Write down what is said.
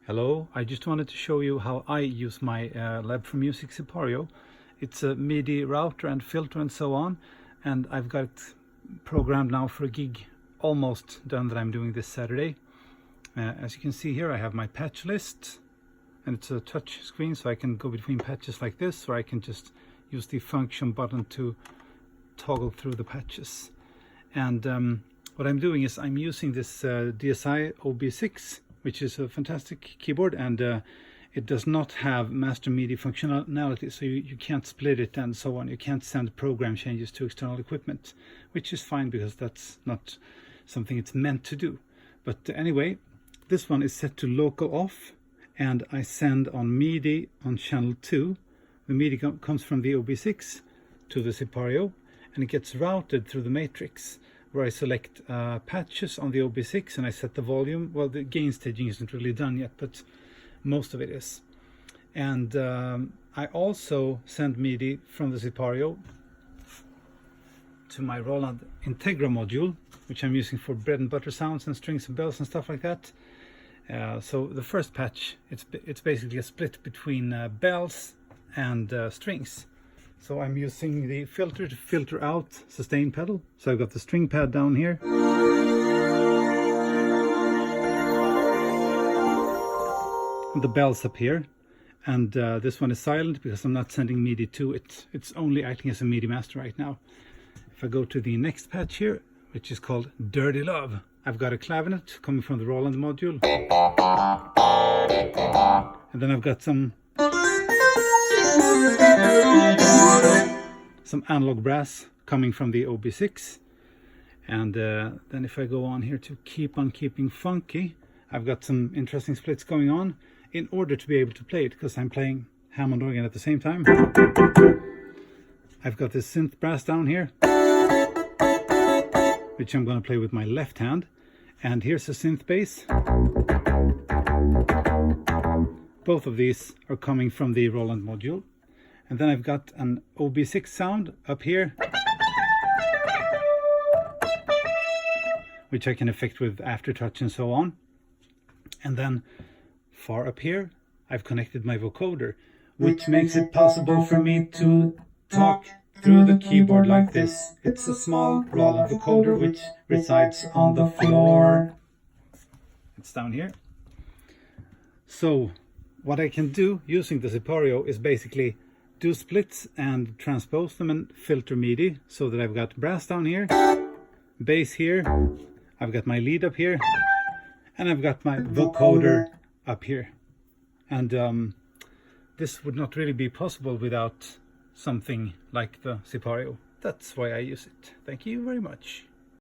Hello, I just wanted to show you how I use my Lab4music Sipario. It's a MIDI router and filter and so on, and I've got it programmed now for a gig almost done that I'm doing this Saturday. As you can see here, I have my patch list, and it's a touch screen, so I can go between patches like this, or I can just use the function button to toggle through the patches. And what I'm doing is I'm using this DSI OB6, which is a fantastic keyboard, and it does not have master MIDI functionality, so you can't split it and so on. You can't send program changes to external equipment, which is fine because that's not something it's meant to do. But anyway, this one is set to local off, and I send on MIDI on channel 2. The MIDI comes from the OB6 to the Sipario, and it gets routed through the matrix, where I select patches on the OB6 and I set the volume. Well, the gain staging isn't really done yet, but most of it is. And I also send MIDI from the Sipario to my Roland Integra module, which I'm using for bread and butter sounds and strings and bells and stuff like that. So the first patch, it's basically a split between bells and strings. So I'm using the filter to filter out sustain pedal. So I've got the string pad down here. And the bells up here. And this one is silent because I'm not sending MIDI to it. It's only acting as a MIDI master right now. If I go to the next patch here, which is called Dirty Love, I've got a clavinet coming from the Roland module. And then I've got some analog brass coming from the OB6, and then if I go on here to keep on keeping funky, I've got some interesting splits going on in order to be able to play it, because I'm playing Hammond organ at the same time. I've got this synth brass down here, which I'm going to play with my left hand, and here's a synth bass. Both of these are coming from the Roland module. And then I've got an OB6 sound up here, which I can effect with aftertouch and so on. And then far up here, I've connected my vocoder, which makes it possible for me to talk through the keyboard like this. It's a small Roland vocoder which resides on the floor. It's down here. So what I can do using the Sipario is basically do splits and transpose them and filter MIDI, so that I've got brass down here, bass here, I've got my lead up here, and I've got my vocoder up here. And this would not really be possible without something like the Sipario. That's why I use it. Thank you very much.